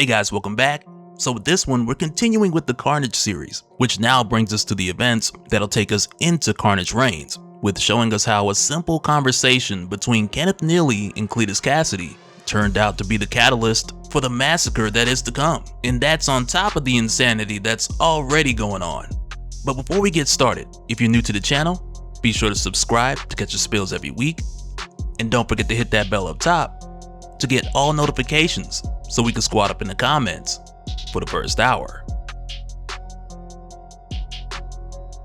Hey guys, welcome back. So with this one, we're continuing with the Carnage series, which now brings us to the events that'll take us into Carnage Reigns, with showing us how a simple conversation between Kenneth Neely and Cletus Kasady turned out to be the catalyst for the massacre that is to come. And that's on top of the insanity that's already going on. But before we get started, if you're new to the channel, be sure to subscribe to catch the spills every week. And don't forget to hit that bell up top to get all notifications so we can squad up in the comments for the first hour.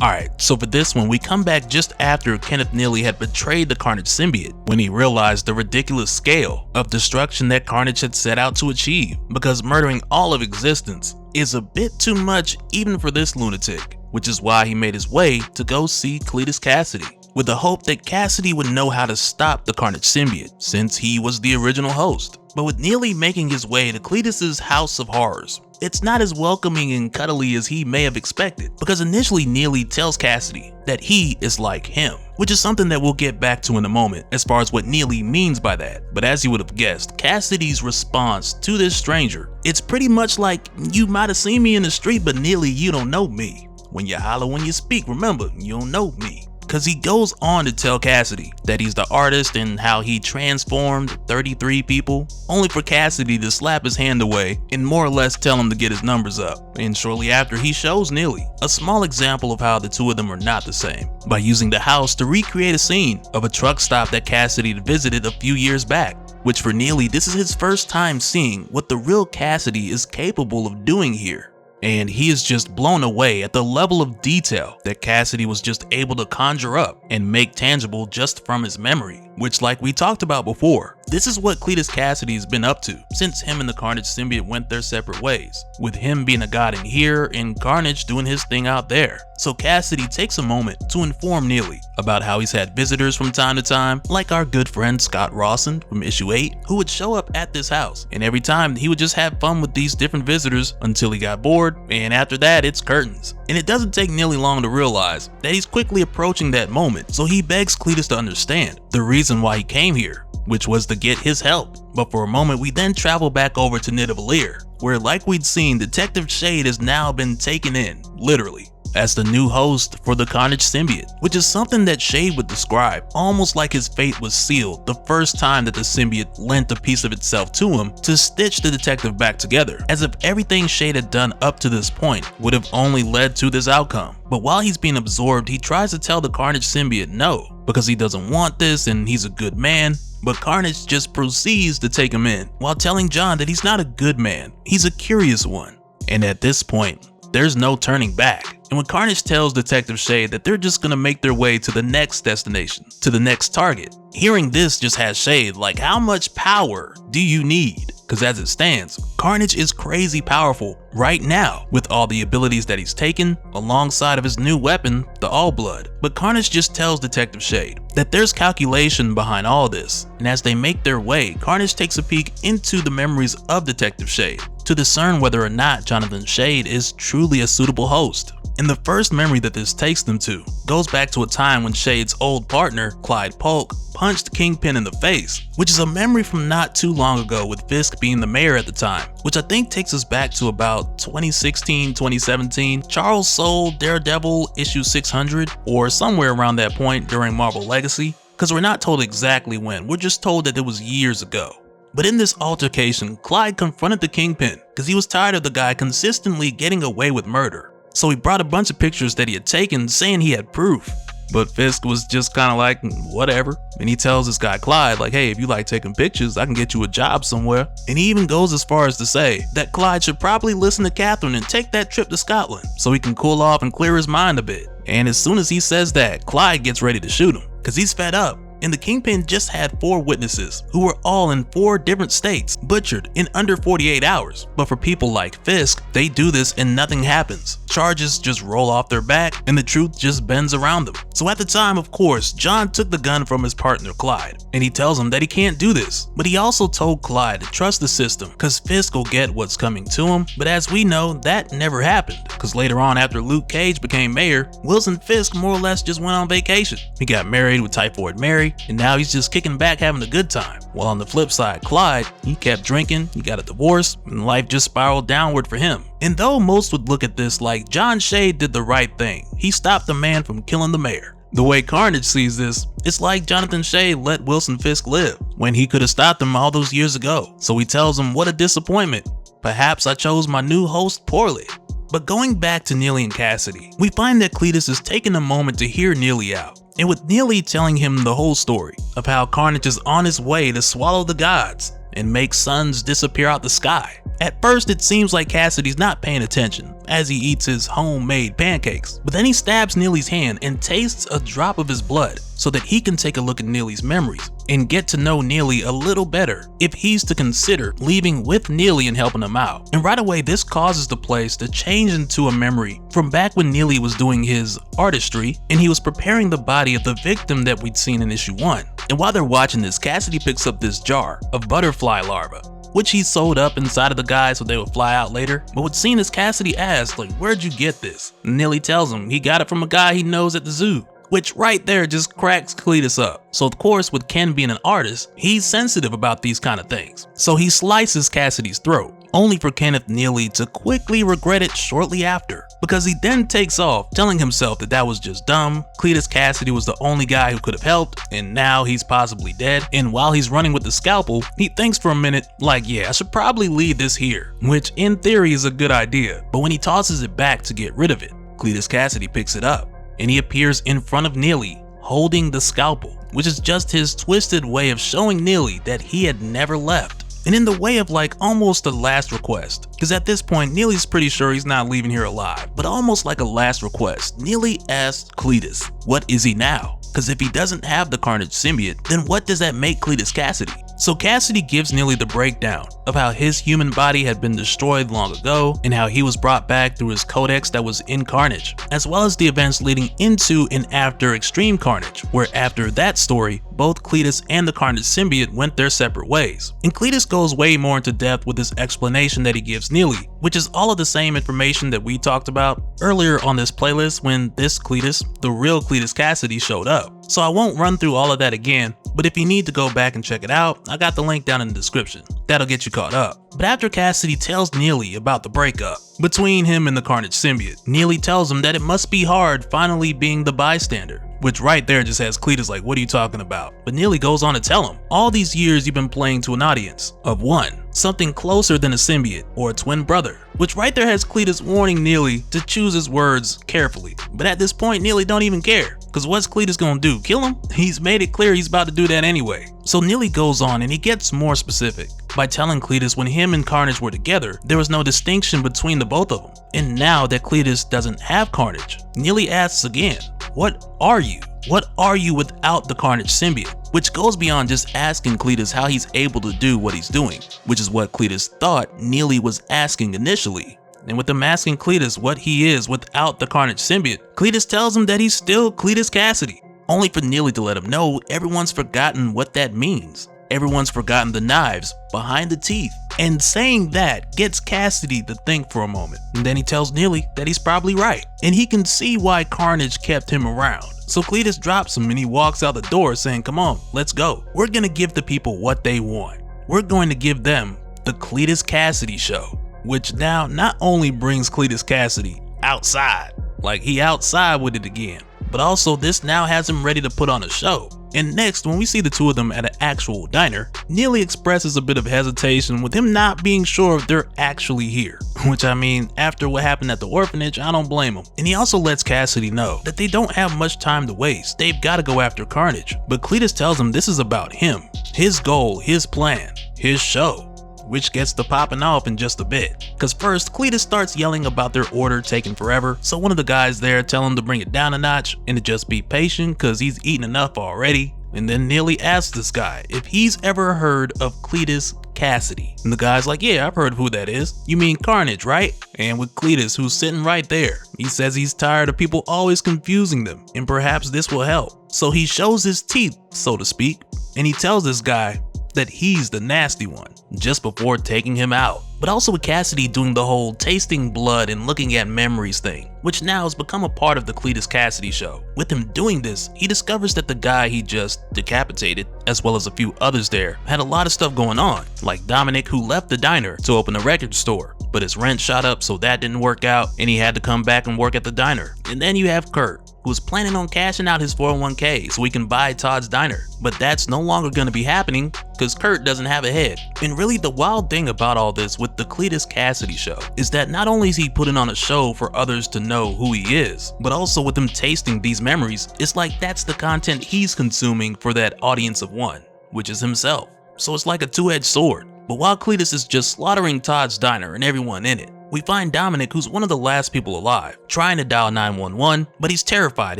Alright, so for this one, we come back just after Kenneth Neely had betrayed the Carnage Symbiote when he realized the ridiculous scale of destruction that Carnage had set out to achieve, because murdering all of existence is a bit too much even for this lunatic, which is why he made his way to go see Cletus Kasady, with the hope that Kasady would know how to stop the Carnage Symbiote, since he was the original host. But with Neely making his way to Cletus's House of Horrors, it's not as welcoming and cuddly as he may have expected, because initially Neely tells Kasady that he is like him, which is something that we'll get back to in a moment as far as what Neely means by that. But as you would have guessed, Kasady's response to this stranger, it's pretty much like, you might have seen me in the street, but Neely, you don't know me. When you holler when you speak, remember, you don't know me. Because he goes on to tell Kasady that he's the artist and how he transformed 33 people, only for Kasady to slap his hand away and more or less tell him to get his numbers up. And shortly after, he shows Neely a small example of how the two of them are not the same, by using the house to recreate a scene of a truck stop that Kasady visited a few years back, which for Neely, this is his first time seeing what the real Kasady is capable of doing here. And he is just blown away at the level of detail that Kasady was just able to conjure up and make tangible just from his memory, which, like we talked about before, this is what Cletus Kasady has been up to since him and the Carnage Symbiote went their separate ways, with him being a god in here and Carnage doing his thing out there. So Kasady takes a moment to inform Neely about how he's had visitors from time to time, like our good friend Scott Rawson from issue 8, who would show up at this house, and every time he would just have fun with these different visitors until he got bored, and after that it's curtains. And it doesn't take Neely long to realize that he's quickly approaching that moment, so he begs Cletus to understand the reason why he came here, which was to get his help. But for a moment, we then travel back over to Nidavellir, where, like we'd seen, Detective Shade has now been taken in, literally, as the new host for the Carnage Symbiote, which is something that Shade would describe almost like his fate was sealed the first time that the symbiote lent a piece of itself to him to stitch the detective back together, as if everything Shade had done up to this point would have only led to this outcome. But while he's being absorbed, he tries to tell the Carnage Symbiote no, because he doesn't want this and he's a good man. But Carnage just proceeds to take him in, while telling John that he's not a good man, he's a curious one. And at this point, there's no turning back. And when Carnage tells Detective Shade that they're just gonna make their way to the next destination, to the next target, hearing this just has Shade like, how much power do you need? Because as it stands, Carnage is crazy powerful right now with all the abilities that he's taken alongside of his new weapon, the All Blood. But Carnage just tells Detective Shade that there's calculation behind all this, and as they make their way, Carnage takes a peek into the memories of Detective Shade to discern whether or not Jonathan Shade is truly a suitable host. And the first memory that this takes them to goes back to a time when Shade's old partner, Clyde Polk, punched Kingpin in the face, which is a memory from not too long ago with Fisk being the mayor at the time, which I think takes us back to about 2016, 2017, Charles Soule Daredevil issue 600, or somewhere around that point during Marvel Legacy, because we're not told exactly when, we're just told that it was years ago. But in this altercation, Clyde confronted the Kingpin because he was tired of the guy consistently getting away with murder. So he brought a bunch of pictures that he had taken saying he had proof. But Fisk was just kind of like, whatever. And he tells this guy Clyde like, hey, if you like taking pictures, I can get you a job somewhere. And he even goes as far as to say that Clyde should probably listen to Catherine and take that trip to Scotland so he can cool off and clear his mind a bit. And as soon as he says that, Clyde gets ready to shoot him because he's fed up. And the Kingpin just had 4 witnesses who were all in 4 different states, butchered in under 48 hours. But for people like Fisk, they do this and nothing happens. Charges just roll off their back and the truth just bends around them. So at the time, of course, John took the gun from his partner Clyde, and he tells him that he can't do this. But he also told Clyde to trust the system because Fisk will get what's coming to him. But as we know, that never happened, because later on, after Luke Cage became mayor, Wilson Fisk more or less just went on vacation. He got married with Typhoid Mary, military, and now he's just kicking back having a good time. While on the flip side, Clyde, he kept drinking, he got a divorce, and life just spiraled downward for him. And though most would look at this like John Shea did the right thing, he stopped the man from killing the mayor. The way Carnage sees this, it's like Jonathan Shea let Wilson Fisk live when he could have stopped him all those years ago. So he tells him, what a disappointment. Perhaps I chose my new host poorly. But going back to Neely and Kasady, we find that Cletus is taking a moment to hear Neely out. And with Neely telling him the whole story of how Carnage is on his way to swallow the gods and make suns disappear out the sky. At first it seems like Kasady's not paying attention as he eats his homemade pancakes, but then he stabs Neely's hand and tastes a drop of his blood so that he can take a look at Neely's memories and get to know Neely a little better if he's to consider leaving with Neely and helping him out. And right away this causes the place to change into a memory from back when Neely was doing his artistry and he was preparing the body of the victim that we'd seen in issue 1. And while they're watching this, Kasady picks up this jar of butterfly larvae, which he sewed up inside of the guy so they would fly out later. But what's seen as Kasady asks, like, where'd you get this? And Neely tells him he got it from a guy he knows at the zoo, which right there just cracks Cletus up. So of course, with Ken being an artist, he's sensitive about these kind of things. So he slices Kasady's throat, only for Kenneth Neely to quickly regret it shortly after, because he then takes off telling himself that that was just dumb. Cletus Kasady was the only guy who could have helped, and now he's possibly dead. And while he's running with the scalpel, he thinks for a minute like, yeah, I should probably leave this here, which in theory is a good idea. But when he tosses it back to get rid of it, Cletus Kasady picks it up and he appears in front of Neely holding the scalpel, which is just his twisted way of showing Neely that he had never left. And in the way of like almost a last request, because at this point Neely's pretty sure he's not leaving here alive, but almost like a last request, Neely asks Cletus, what is he now? Because if he doesn't have the Carnage Symbiote, then what does that make Cletus Kasady? So Kasady gives Neely the breakdown of how his human body had been destroyed long ago and how he was brought back through his codex that was in Carnage, as well as the events leading into and after Extreme Carnage, where after that story, both Cletus and the Carnage Symbiote went their separate ways. And Cletus goes way more into depth with this explanation that he gives Neely, which is all of the same information that we talked about earlier on this playlist when this Cletus, the real Cletus Kasady, showed up. So I won't run through all of that again, but if you need to go back and check it out, I got the link down in the description. That'll get you caught up. But after Kasady tells Neely about the breakup between him and the Carnage Symbiote, Neely tells him that it must be hard finally being the bystander, which right there just has Cletus like, what are you talking about? But Neely goes on to tell him, all these years you've been playing to an audience of one, something closer than a symbiote or a twin brother, which right there has Cletus warning Neely to choose his words carefully. But at this point, Neely don't even care, because what's Cletus gonna do, kill him? He's made it clear he's about to do that anyway. So Neely goes on and he gets more specific by telling Cletus when him and Carnage were together, there was no distinction between the both of them. And now that Cletus doesn't have Carnage, Neely asks again, what are you? What are you without the Carnage Symbiote? Which goes beyond just asking Cletus how he's able to do what he's doing, which is what Cletus thought Neely was asking initially. And with him asking Cletus what he is without the Carnage Symbiote, Cletus tells him that he's still Cletus Kasady, only for Neely to let him know everyone's forgotten what that means. Everyone's forgotten the knives behind the teeth. And saying that gets Kasady to think for a moment. And then he tells Neely that he's probably right. And he can see why Carnage kept him around. So Cletus drops him and he walks out the door saying, come on, let's go. We're gonna give the people what they want. We're going to give them the Cletus Kasady show. Which now not only brings Cletus Kasady outside, like he outside with it again, but also this now has him ready to put on a show. And next, when we see the two of them at an actual diner, Neely expresses a bit of hesitation with him not being sure if they're actually here. Which I mean, after what happened at the orphanage, I don't blame him. And he also lets Kasady know that they don't have much time to waste. They've got to go after Carnage. But Cletus tells him this is about him, his goal, his plan, his show. Which gets to popping off in just a bit. Cause first, Cletus starts yelling about their order taking forever, so one of the guys there tell him to bring it down a notch and to just be patient cause he's eaten enough already. And then Neely asks this guy if he's ever heard of Cletus Kasady. And the guy's like, yeah, I've heard of who that is. You mean Carnage, right? And with Cletus, who's sitting right there, he says he's tired of people always confusing them, and perhaps this will help. So he shows his teeth, so to speak, and he tells this guy that he's the nasty one. just before taking him out. But also with Kasady doing the whole tasting blood and looking at memories thing, which now has become a part of the Cletus Kasady show. With him doing this, he discovers that the guy he just decapitated, as well as a few others there, had a lot of stuff going on, like Dominic, who left the diner to open a record store, but his rent shot up so that didn't work out and he had to come back and work at the diner. And then you have Kurt, who was planning on cashing out his 401k so he can buy Todd's diner, but that's no longer going to be happening because Kurt doesn't have a head. And really the wild thing about all this with the Cletus Kasady show is that not only is he putting on a show for others to know who he is, but also with him tasting these memories, it's like that's the content he's consuming for that audience of one, which is himself. So it's like a two-edged sword. But while Cletus is just slaughtering Todd's diner and everyone in it, we find Dominic, who's one of the last people alive, trying to dial 911, but he's terrified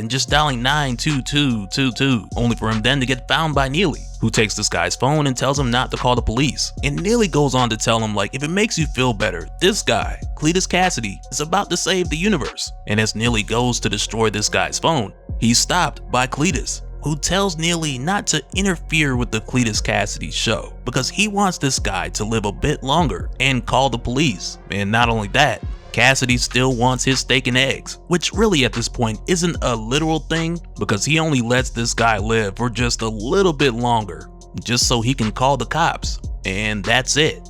and just dialing 92222, only for him then to get found by Neely, who takes this guy's phone and tells him not to call the police. And Neely goes on to tell him, like, if it makes you feel better, this guy, Cletus Kasady, is about to save the universe. And as Neely goes to destroy this guy's phone, he's stopped by Cletus, who tells Neely not to interfere with the Cletus Kasady show because he wants this guy to live a bit longer and call the police. And not only that, Kasady still wants his steak and eggs, which really at this point isn't a literal thing because he only lets this guy live for just a little bit longer just so he can call the cops, and that's it,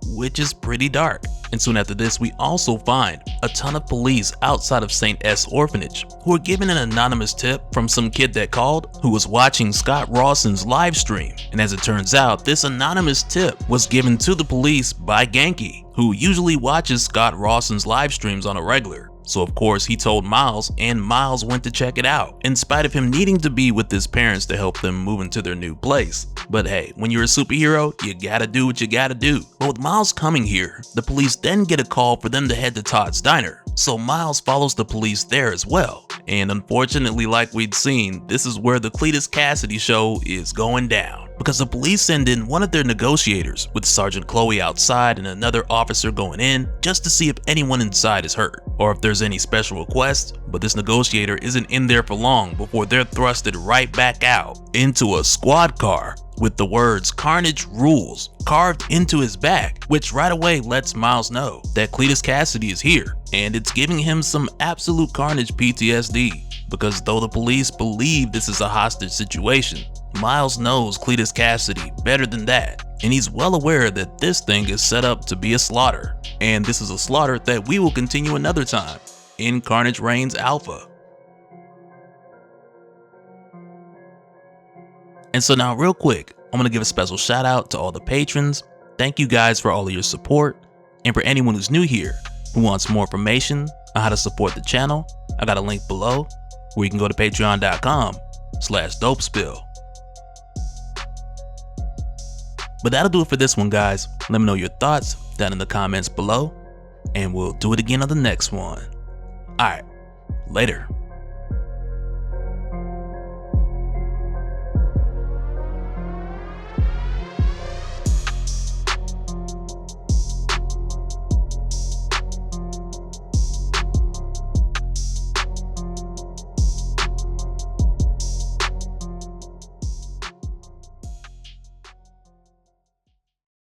which is pretty dark. And soon after this, we also find a ton of police outside of St. S orphanage who are given an anonymous tip from some kid that called who was watching Scott Rawson's live stream. And as it turns out, this anonymous tip was given to the police by Genki, who usually watches Scott Rawson's live streams on a regular. So of course he told Miles, and Miles went to check it out, in spite of him needing to be with his parents to help them move into their new place. But hey, when you're a superhero, you gotta do what you gotta do. But with Miles coming here, the police then get a call for them to head to Todd's diner. So Miles follows the police there as well. And unfortunately, like we'd seen, this is where the Cletus Kasady show is going down, because the police send in one of their negotiators with Sergeant Chloe outside and another officer going in just to see if anyone inside is hurt or if there's any special requests. But this negotiator isn't in there for long before they're thrusted right back out into a squad car with the words "Carnage rules" carved into his back, which right away lets Miles know that Cletus Kasady is here, and it's giving him some absolute Carnage PTSD, because though the police believe this is a hostage situation, Miles knows Cletus Kasady better than that, and he's well aware that this thing is set up to be a slaughter, and this is a slaughter that we will continue another time in Carnage Reigns Alpha. And so now real quick, I'm going to give a special shout out to all the patrons. Thank you guys for all of your support. And for anyone who's new here who wants more information on how to support the channel, I got a link below where you can go to patreon.com/Dopespill. But that'll do it for this one, guys. Let me know your thoughts down in the comments below, and we'll do it again on the next one. Alright, later.